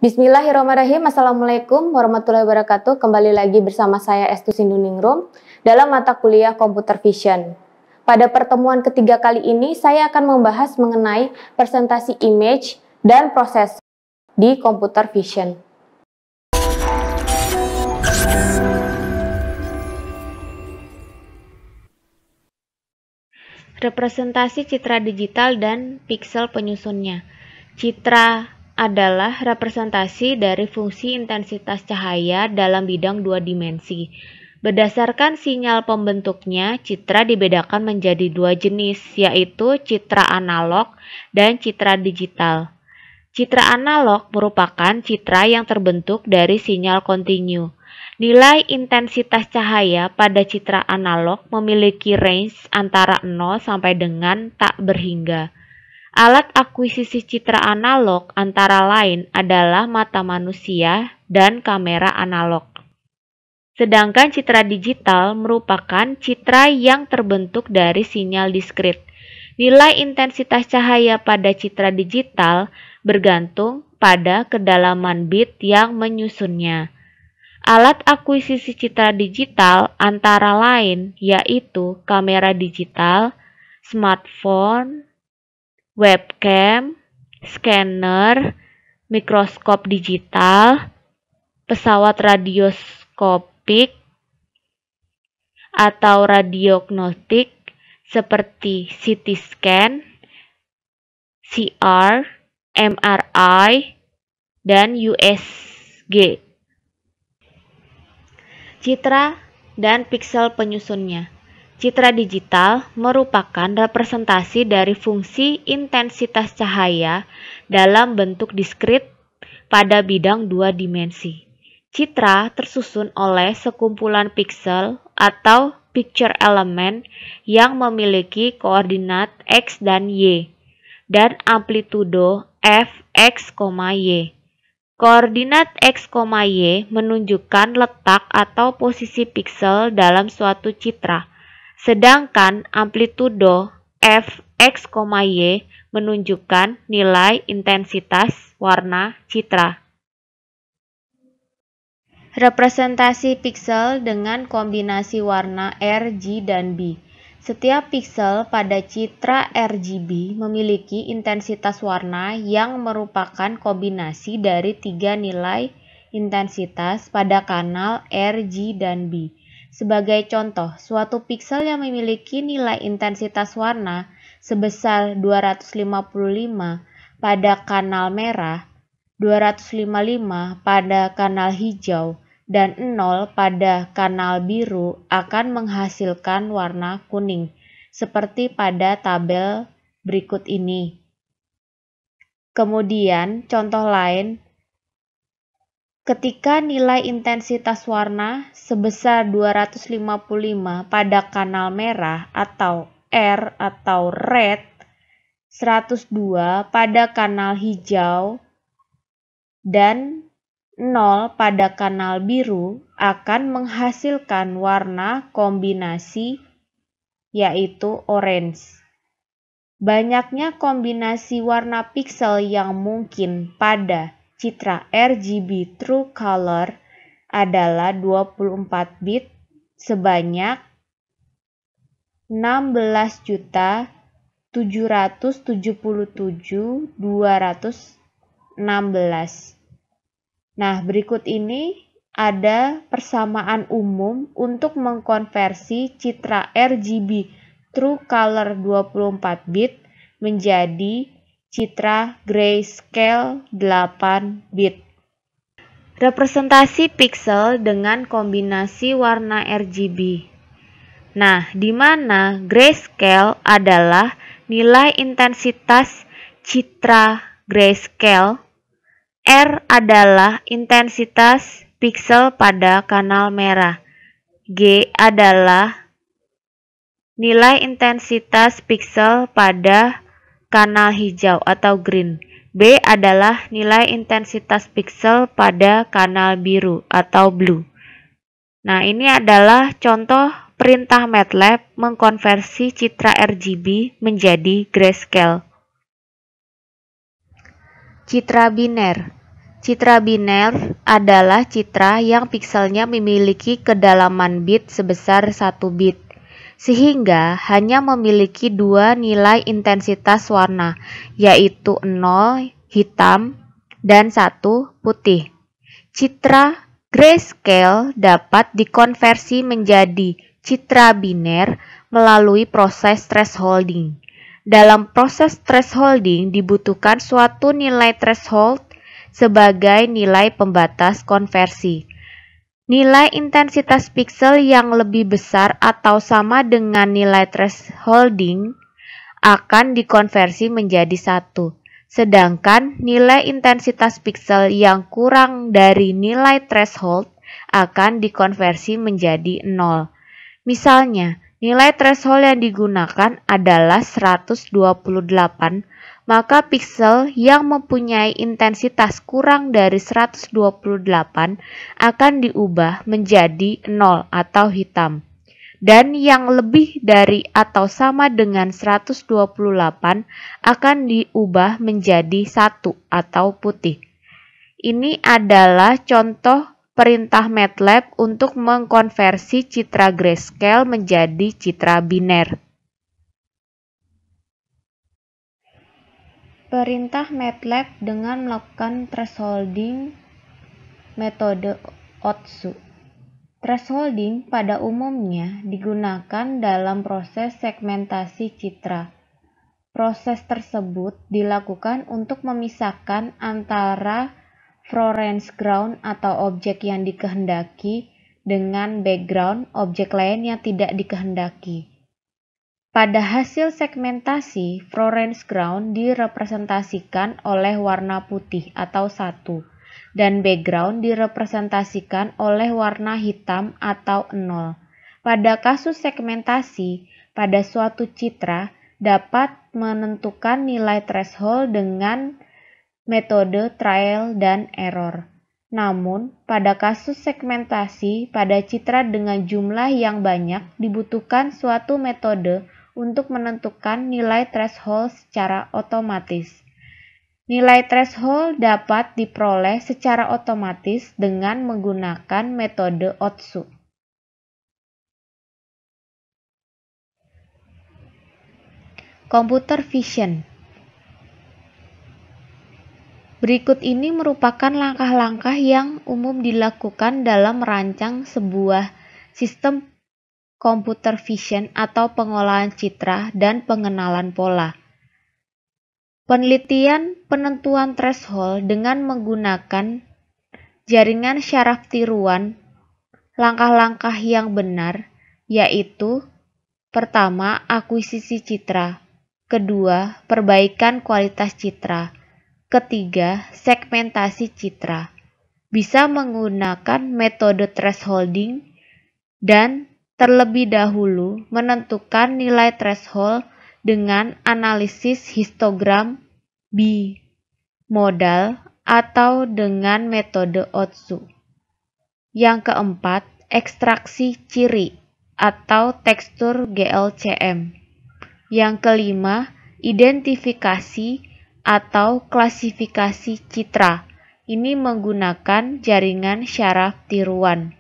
Bismillahirrahmanirrahim. Assalamualaikum warahmatullahi wabarakatuh. Kembali lagi bersama saya Estu Sinduningrum dalam mata kuliah Computer Vision. Pada pertemuan ketiga kali ini, saya akan membahas mengenai presentasi image dan proses di Computer Vision. Representasi citra digital dan piksel penyusunnya. Citra adalah representasi dari fungsi intensitas cahaya dalam bidang dua dimensi. Berdasarkan sinyal pembentuknya, citra dibedakan menjadi dua jenis, yaitu citra analog dan citra digital. Citra analog merupakan citra yang terbentuk dari sinyal kontinu. Nilai intensitas cahaya pada citra analog memiliki range antara 0 sampai dengan tak berhingga. Alat akuisisi citra analog antara lain adalah mata manusia dan kamera analog. Sedangkan citra digital merupakan citra yang terbentuk dari sinyal diskrit. Nilai intensitas cahaya pada citra digital bergantung pada kedalaman bit yang menyusunnya. Alat akuisisi citra digital antara lain yaitu kamera digital, smartphone, webcam, scanner, mikroskop digital, pesawat radioskopik atau radiognostik seperti CT scan, CR, MRI, dan USG. Citra dan piksel penyusunnya. Citra digital merupakan representasi dari fungsi intensitas cahaya dalam bentuk diskrit pada bidang dua dimensi. Citra tersusun oleh sekumpulan piksel atau picture element yang memiliki koordinat X dan Y dan amplitudo f, X, Y. Koordinat X, Y menunjukkan letak atau posisi piksel dalam suatu citra. Sedangkan amplitudo f, X, Y menunjukkan nilai intensitas warna citra. Representasi piksel dengan kombinasi warna R, G, dan B. Setiap piksel pada citra RGB memiliki intensitas warna yang merupakan kombinasi dari tiga nilai intensitas pada kanal R, G, dan B. Sebagai contoh, suatu piksel yang memiliki nilai intensitas warna sebesar 255 pada kanal merah, 255 pada kanal hijau, dan 0 pada kanal biru akan menghasilkan warna kuning, seperti pada tabel berikut ini. Kemudian, contoh lain, ketika nilai intensitas warna sebesar 255 pada kanal merah atau R atau red, 102 pada kanal hijau, dan 0 pada kanal biru akan menghasilkan warna kombinasi yaitu orange. Banyaknya kombinasi warna piksel yang mungkin pada citra RGB True Color adalah 24 bit sebanyak 16.777.216. Nah, berikut ini ada persamaan umum untuk mengkonversi citra RGB True Color 24 bit menjadi citra grayscale 8 bit. Representasi piksel dengan kombinasi warna RGB. Nah, di mana grayscale adalah nilai intensitas citra grayscale, R adalah intensitas piksel pada kanal merah, G adalah nilai intensitas piksel pada kanal hijau atau green, B adalah nilai intensitas piksel pada kanal biru atau blue. Nah, ini adalah contoh perintah MATLAB mengkonversi citra RGB menjadi grayscale. Citra biner. Citra biner adalah citra yang pikselnya memiliki kedalaman bit sebesar 1 bit, sehingga hanya memiliki dua nilai intensitas warna, yaitu 0 hitam dan 1 putih. Citra grayscale dapat dikonversi menjadi citra biner melalui proses thresholding. Dalam proses thresholding dibutuhkan suatu nilai threshold sebagai nilai pembatas konversi. Nilai intensitas piksel yang lebih besar atau sama dengan nilai thresholding akan dikonversi menjadi 1. Sedangkan nilai intensitas piksel yang kurang dari nilai threshold akan dikonversi menjadi 0. Misalnya, nilai threshold yang digunakan adalah 128, maka piksel yang mempunyai intensitas kurang dari 128 akan diubah menjadi 0 atau hitam. Dan yang lebih dari atau sama dengan 128 akan diubah menjadi 1 atau putih. Ini adalah contoh perintah MATLAB untuk mengkonversi citra grayscale menjadi citra biner. Perintah MATLAB dengan melakukan thresholding metode Otsu. Thresholding pada umumnya digunakan dalam proses segmentasi citra. Proses tersebut dilakukan untuk memisahkan antara foreground atau objek yang dikehendaki dengan background objek lain yang tidak dikehendaki. Pada hasil segmentasi, foreground direpresentasikan oleh warna putih atau 1, dan background direpresentasikan oleh warna hitam atau 0. Pada kasus segmentasi, pada suatu citra dapat menentukan nilai threshold dengan metode trial dan error. Namun, pada kasus segmentasi pada citra dengan jumlah yang banyak dibutuhkan suatu metode untuk menentukan nilai threshold secara otomatis. Nilai threshold dapat diperoleh secara otomatis dengan menggunakan metode Otsu. Computer vision. Berikut ini merupakan langkah-langkah yang umum dilakukan dalam merancang sebuah sistem computer vision atau pengolahan citra dan pengenalan pola. Penelitian penentuan threshold dengan menggunakan jaringan syaraf tiruan. Langkah-langkah yang benar yaitu: pertama, akuisisi citra. Kedua, perbaikan kualitas citra. Ketiga, segmentasi citra. Bisa menggunakan metode thresholding dan terlebih dahulu menentukan nilai threshold dengan analisis histogram bimodal atau dengan metode Otsu. Yang keempat, ekstraksi ciri atau tekstur GLCM. Yang kelima, identifikasi atau klasifikasi citra. Ini menggunakan jaringan syaraf tiruan.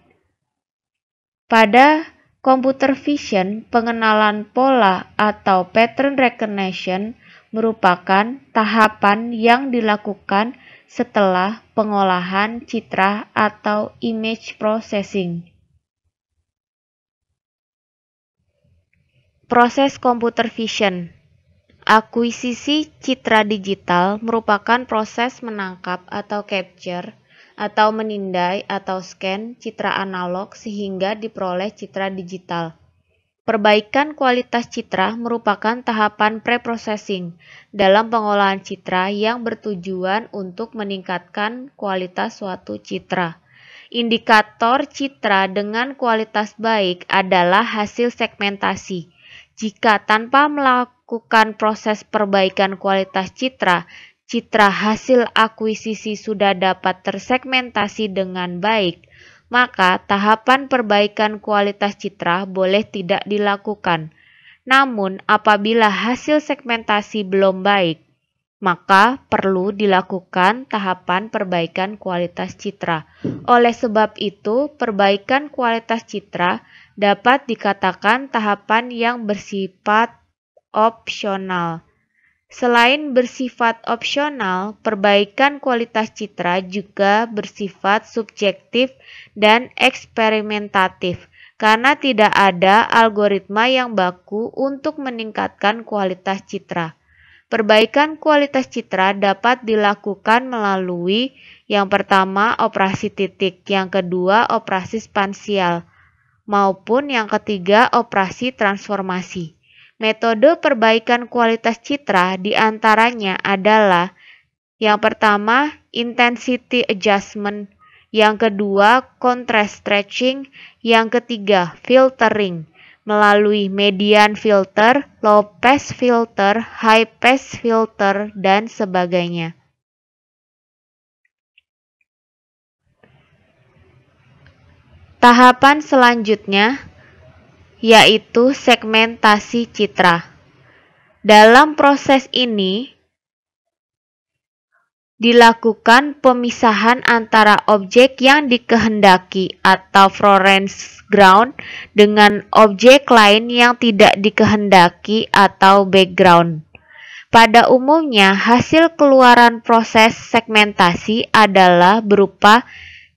Pada computer vision, pengenalan pola atau pattern recognition merupakan tahapan yang dilakukan setelah pengolahan citra atau image processing. Proses computer vision. Akuisisi citra digital merupakan proses menangkap atau capture atau menindai atau scan citra analog sehingga diperoleh citra digital. Perbaikan kualitas citra merupakan tahapan pre-processing dalam pengolahan citra yang bertujuan untuk meningkatkan kualitas suatu citra. Indikator citra dengan kualitas baik adalah hasil segmentasi. Jika tanpa melakukan proses perbaikan kualitas citra, citra hasil akuisisi sudah dapat tersegmentasi dengan baik, maka tahapan perbaikan kualitas citra boleh tidak dilakukan. Namun, apabila hasil segmentasi belum baik, maka perlu dilakukan tahapan perbaikan kualitas citra. Oleh sebab itu, perbaikan kualitas citra dapat dikatakan tahapan yang bersifat opsional. Selain bersifat opsional, perbaikan kualitas citra juga bersifat subjektif dan eksperimentatif, karena tidak ada algoritma yang baku untuk meningkatkan kualitas citra. Perbaikan kualitas citra dapat dilakukan melalui yang pertama operasi titik, yang kedua operasi spansial, maupun yang ketiga operasi transformasi. Metode perbaikan kualitas citra diantaranya adalah yang pertama intensity adjustment, yang kedua contrast stretching, yang ketiga filtering melalui median filter, low pass filter, high pass filter, dan sebagainya. Tahapan selanjutnya yaitu segmentasi citra. Dalam proses ini dilakukan pemisahan antara objek yang dikehendaki atau foreground dengan objek lain yang tidak dikehendaki atau background. Pada umumnya, hasil keluaran proses segmentasi adalah berupa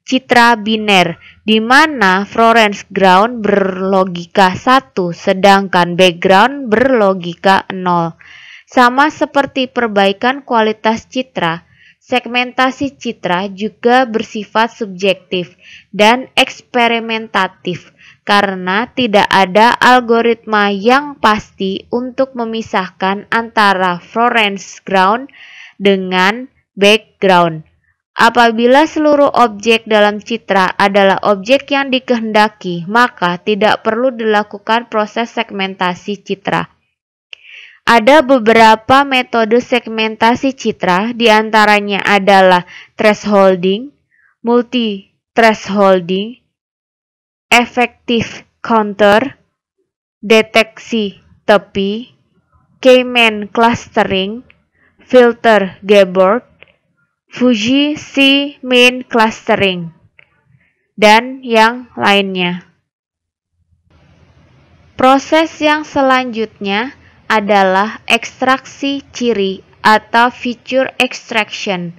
citra biner, di mana foreground berlogika 1, sedangkan background berlogika 0. Sama seperti perbaikan kualitas citra, segmentasi citra juga bersifat subjektif dan eksperimentatif karena tidak ada algoritma yang pasti untuk memisahkan antara foreground dengan background. Apabila seluruh objek dalam citra adalah objek yang dikehendaki, maka tidak perlu dilakukan proses segmentasi citra. Ada beberapa metode segmentasi citra, diantaranya adalah thresholding, multi-thresholding, effective counter, deteksi tepi, K-mean clustering, filter Gabor, Fujii C-mean clustering, dan yang lainnya. Proses yang selanjutnya adalah ekstraksi ciri atau feature extraction.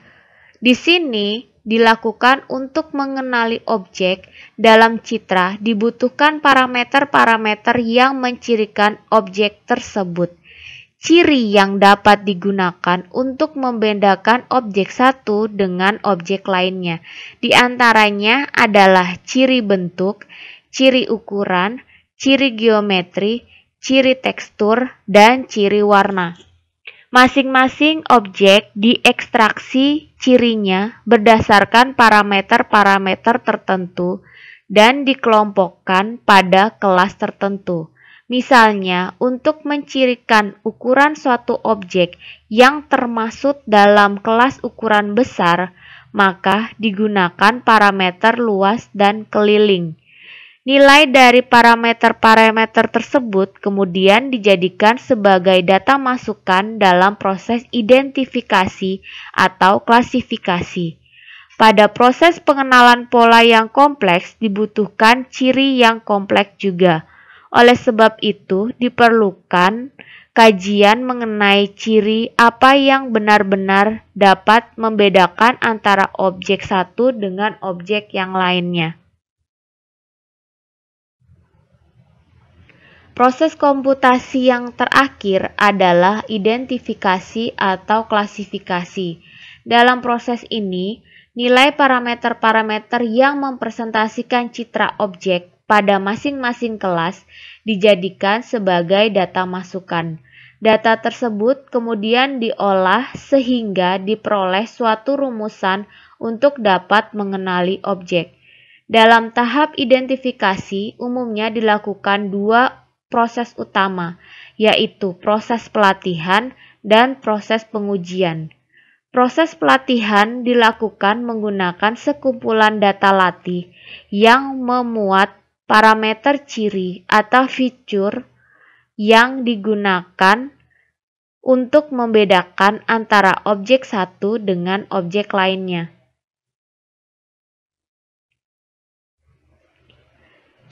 Di sini dilakukan untuk mengenali objek dalam citra dibutuhkan parameter-parameter yang mencirikan objek tersebut. Ciri yang dapat digunakan untuk membedakan objek satu dengan objek lainnya. Di antaranya adalah ciri bentuk, ciri ukuran, ciri geometri, ciri tekstur, dan ciri warna. Masing-masing objek diekstraksi cirinya berdasarkan parameter-parameter tertentu dan dikelompokkan pada kelas tertentu. Misalnya, untuk mencirikan ukuran suatu objek yang termasuk dalam kelas ukuran besar, maka digunakan parameter luas dan keliling. Nilai dari parameter-parameter tersebut kemudian dijadikan sebagai data masukan dalam proses identifikasi atau klasifikasi. Pada proses pengenalan pola yang kompleks dibutuhkan ciri yang kompleks juga. Oleh sebab itu diperlukan kajian mengenai ciri apa yang benar-benar dapat membedakan antara objek satu dengan objek yang lainnya. Proses komputasi yang terakhir adalah identifikasi atau klasifikasi. Dalam proses ini, nilai parameter-parameter yang mempresentasikan citra objek pada masing-masing kelas dijadikan sebagai data masukan. Data tersebut kemudian diolah sehingga diperoleh suatu rumusan untuk dapat mengenali objek. Dalam tahap identifikasi, umumnya dilakukan dua proses utama, yaitu proses pelatihan dan proses pengujian. Proses pelatihan dilakukan menggunakan sekumpulan data latih yang memuat parameter ciri atau fitur yang digunakan untuk membedakan antara objek satu dengan objek lainnya.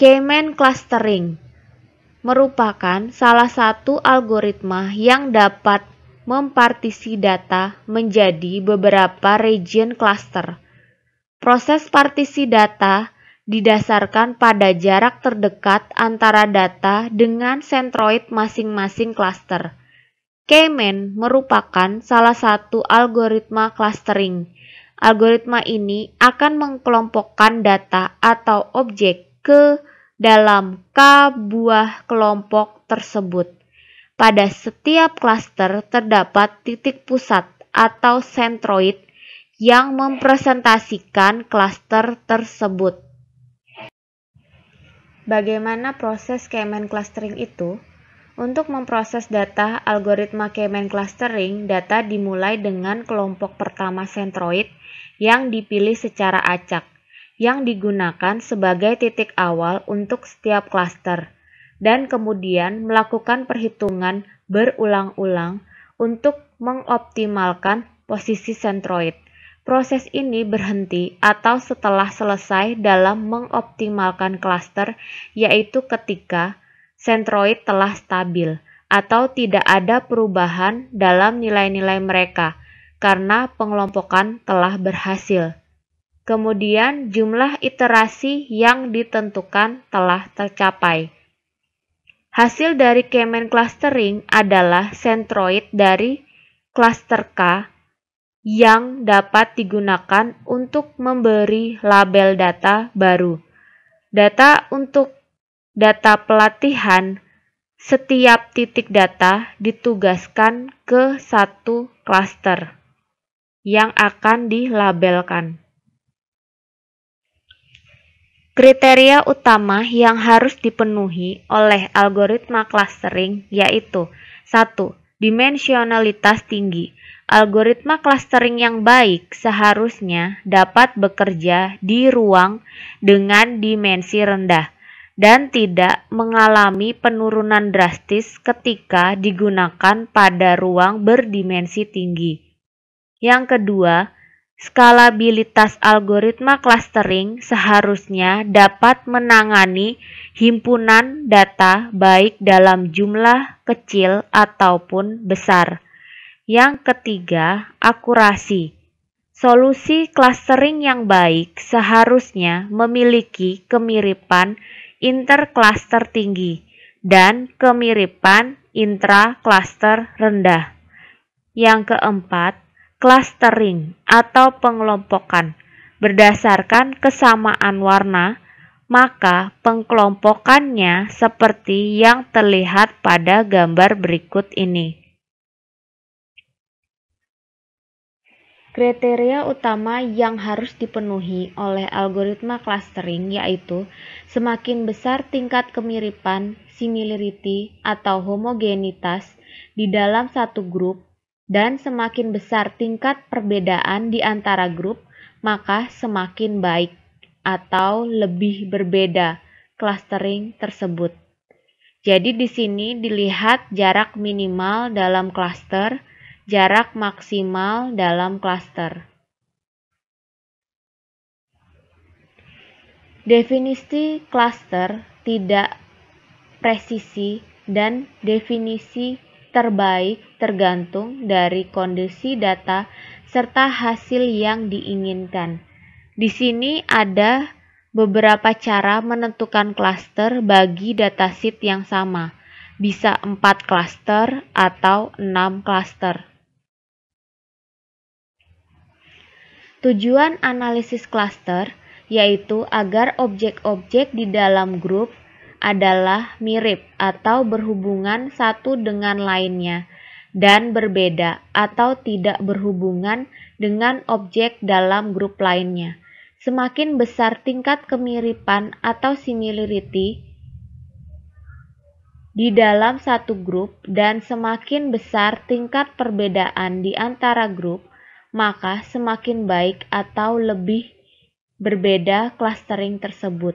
K-means clustering merupakan salah satu algoritma yang dapat mempartisi data menjadi beberapa region cluster. Proses partisi data didasarkan pada jarak terdekat antara data dengan sentroid masing-masing cluster. K-means merupakan salah satu algoritma clustering. Algoritma ini akan mengkelompokkan data atau objek ke dalam K buah kelompok tersebut. Pada setiap cluster terdapat titik pusat atau sentroid yang mempresentasikan cluster tersebut. Bagaimana proses K-means clustering itu? Untuk memproses data algoritma K-means clustering, data dimulai dengan kelompok pertama sentroid yang dipilih secara acak, yang digunakan sebagai titik awal untuk setiap cluster, dan kemudian melakukan perhitungan berulang-ulang untuk mengoptimalkan posisi sentroid. Proses ini berhenti atau setelah selesai dalam mengoptimalkan cluster, yaitu ketika sentroid telah stabil atau tidak ada perubahan dalam nilai-nilai mereka karena pengelompokan telah berhasil. Kemudian jumlah iterasi yang ditentukan telah tercapai. Hasil dari K-means clustering adalah sentroid dari cluster K yang dapat digunakan untuk memberi label data baru. Data untuk data pelatihan, setiap titik data ditugaskan ke satu cluster yang akan dilabelkan. Kriteria utama yang harus dipenuhi oleh algoritma clustering yaitu 1. Dimensionalitas tinggi. Algoritma clustering yang baik seharusnya dapat bekerja di ruang dengan dimensi rendah dan tidak mengalami penurunan drastis ketika digunakan pada ruang berdimensi tinggi. Yang kedua, skalabilitas algoritma clustering seharusnya dapat menangani himpunan data baik dalam jumlah kecil ataupun besar. Yang ketiga, akurasi. Solusi clustering yang baik seharusnya memiliki kemiripan intercluster tinggi dan kemiripan intra-cluster rendah. Yang keempat, clustering atau pengelompokan. Berdasarkan kesamaan warna, maka pengelompokannya seperti yang terlihat pada gambar berikut ini. Kriteria utama yang harus dipenuhi oleh algoritma clustering yaitu semakin besar tingkat kemiripan, similarity atau homogenitas di dalam satu grup, dan semakin besar tingkat perbedaan di antara grup, maka semakin baik atau lebih berbeda clustering tersebut. Jadi di sini dilihat jarak minimal dalam cluster, jarak maksimal dalam cluster. Definisi cluster tidak presisi dan definisi terbaik tergantung dari kondisi data serta hasil yang diinginkan. Di sini ada beberapa cara menentukan cluster bagi dataset yang sama. Bisa 4 cluster atau 6 cluster. Tujuan analisis cluster yaitu agar objek-objek di dalam grup adalah mirip atau berhubungan satu dengan lainnya dan berbeda atau tidak berhubungan dengan objek dalam grup lainnya. Semakin besar tingkat kemiripan atau similarity di dalam satu grup dan semakin besar tingkat perbedaan di antara grup, maka semakin baik atau lebih berbeda clustering tersebut.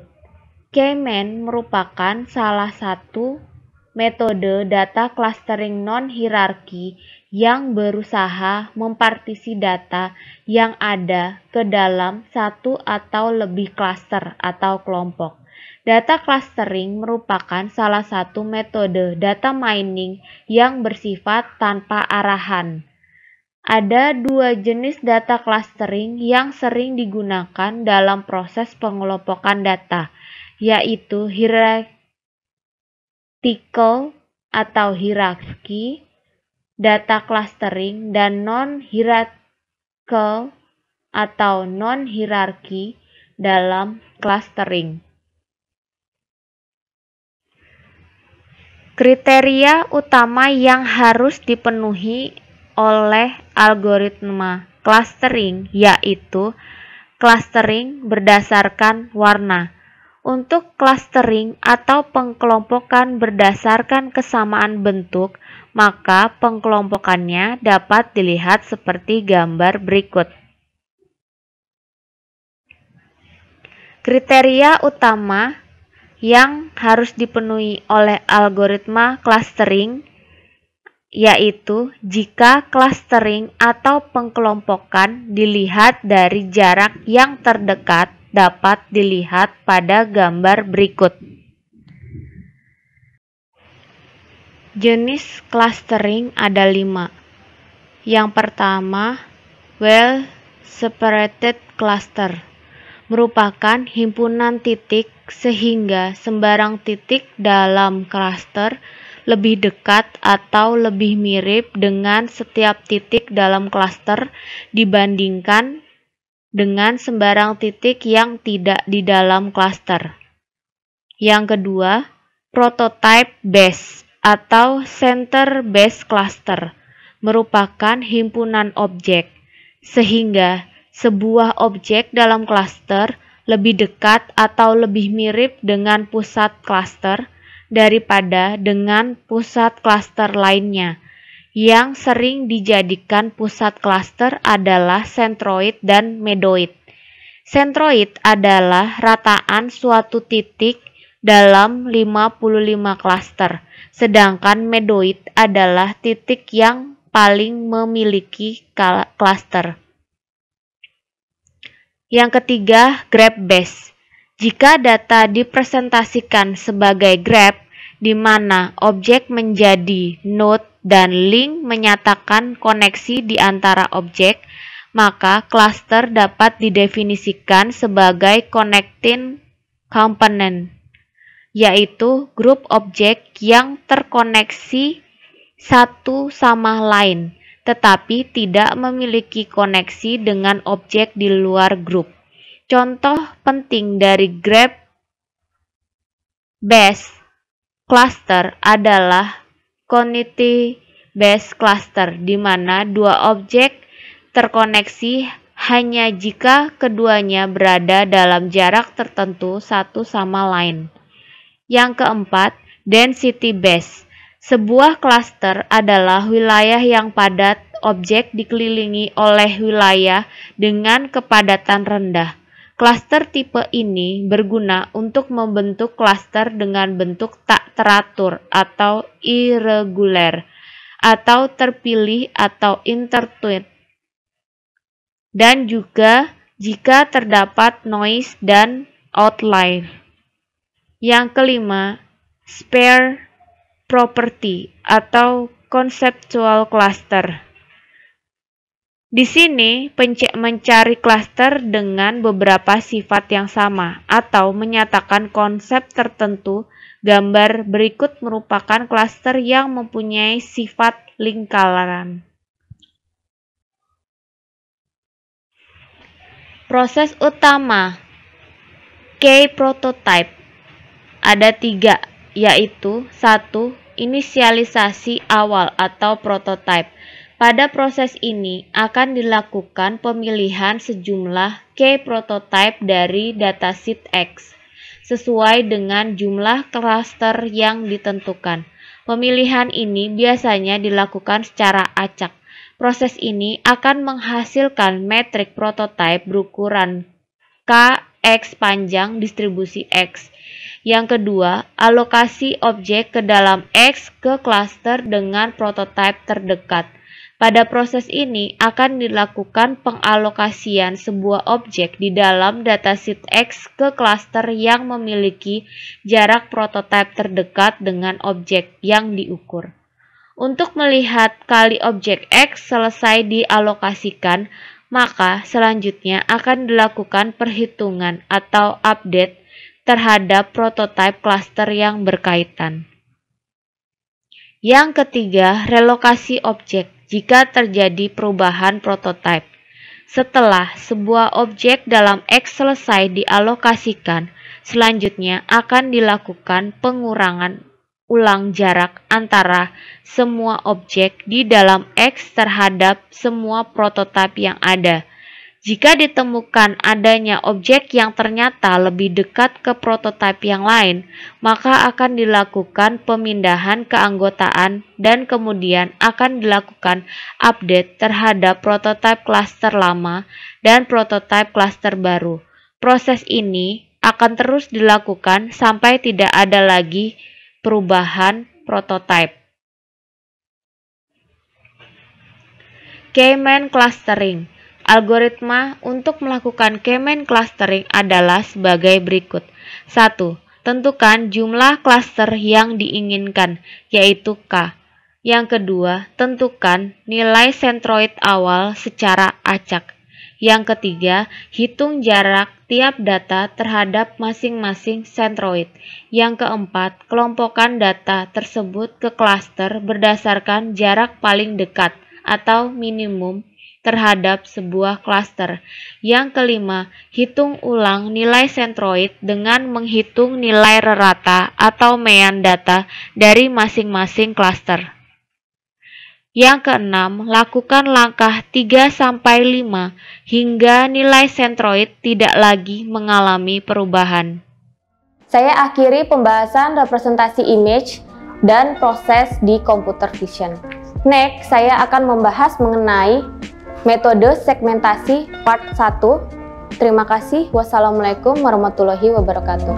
K-means merupakan salah satu metode data clustering non-hierarki yang berusaha mempartisi data yang ada ke dalam satu atau lebih klaster atau kelompok. Data clustering merupakan salah satu metode data mining yang bersifat tanpa arahan. Ada dua jenis data clustering yang sering digunakan dalam proses pengelompokan data, yaitu hierarchical atau hierarki data clustering dan non-hierarchical atau non-hierarki dalam clustering. Kriteria utama yang harus dipenuhi oleh algoritma clustering yaitu clustering berdasarkan warna. Untuk clustering atau pengkelompokan berdasarkan kesamaan bentuk, maka pengkelompokannya dapat dilihat seperti gambar berikut. Kriteria utama yang harus dipenuhi oleh algoritma clustering yaitu jika clustering atau pengkelompokan dilihat dari jarak yang terdekat dapat dilihat pada gambar berikut. Jenis clustering ada 5. Yang pertama, well separated cluster merupakan himpunan titik sehingga sembarang titik dalam klaster lebih dekat atau lebih mirip dengan setiap titik dalam klaster dibandingkan dengan sembarang titik yang tidak di dalam klaster. Yang kedua, prototype based atau center based cluster merupakan himpunan objek sehingga sebuah objek dalam klaster lebih dekat atau lebih mirip dengan pusat klaster daripada dengan pusat klaster lainnya. Yang sering dijadikan pusat klaster adalah centroid dan medoid. Centroid adalah rataan suatu titik dalam 55 klaster, sedangkan medoid adalah titik yang paling memiliki klaster. Yang ketiga, graph based. Jika data dipresentasikan sebagai graph, di mana objek menjadi node dan link menyatakan koneksi di antara objek, maka klaster dapat didefinisikan sebagai connecting component, yaitu grup objek yang terkoneksi satu sama lain, tetapi tidak memiliki koneksi dengan objek di luar grup. Contoh penting dari graph based cluster adalah continuity based cluster, di mana dua objek terkoneksi hanya jika keduanya berada dalam jarak tertentu satu sama lain. Yang keempat, density based. Sebuah klaster adalah wilayah yang padat, objek dikelilingi oleh wilayah dengan kepadatan rendah. Klaster tipe ini berguna untuk membentuk klaster dengan bentuk tak teratur atau irregular, atau terpilih atau intertwined. Dan juga jika terdapat noise dan outlier. Yang kelima, spare property atau conceptual cluster. Di sini mencari klaster dengan beberapa sifat yang sama atau menyatakan konsep tertentu. Gambar berikut merupakan klaster yang mempunyai sifat lingkaran. Proses utama K-prototype ada 3, yaitu 1. Inisialisasi awal atau prototype. Pada proses ini akan dilakukan pemilihan sejumlah K-prototype dari dataset X sesuai dengan jumlah klaster yang ditentukan. Pemilihan ini biasanya dilakukan secara acak. Proses ini akan menghasilkan metrik prototype berukuran Kx panjang distribusi X. Yang kedua, alokasi objek ke dalam X ke klaster dengan prototype terdekat. Pada proses ini akan dilakukan pengalokasian sebuah objek di dalam dataset X ke klaster yang memiliki jarak prototipe terdekat dengan objek yang diukur. Untuk melihat kali objek X selesai dialokasikan, maka selanjutnya akan dilakukan perhitungan atau update terhadap prototipe klaster yang berkaitan. Yang ketiga, relokasi objek jika terjadi perubahan prototipe. Setelah sebuah objek dalam X selesai dialokasikan, selanjutnya akan dilakukan pengurangan ulang jarak antara semua objek di dalam X terhadap semua prototipe yang ada. Jika ditemukan adanya objek yang ternyata lebih dekat ke prototipe yang lain, maka akan dilakukan pemindahan keanggotaan dan kemudian akan dilakukan update terhadap prototipe klaster lama dan prototipe klaster baru. Proses ini akan terus dilakukan sampai tidak ada lagi perubahan prototipe. K-mean clustering. Algoritma untuk melakukan K-mean clustering adalah sebagai berikut. 1. Tentukan jumlah klaster yang diinginkan, yaitu K. Yang kedua, tentukan nilai sentroid awal secara acak. Yang ketiga, hitung jarak tiap data terhadap masing-masing sentroid. Yang keempat, kelompokkan data tersebut ke klaster berdasarkan jarak paling dekat atau minimum terhadap sebuah klaster. Yang kelima, hitung ulang nilai sentroid dengan menghitung nilai rata atau mean data dari masing-masing klaster. Yang keenam, lakukan langkah 3-5 hingga nilai sentroid tidak lagi mengalami perubahan. Saya akhiri pembahasan representasi image dan proses di computer vision. Next, saya akan membahas mengenai metode segmentasi part 1. Terima kasih. Wassalamualaikum warahmatullahi wabarakatuh.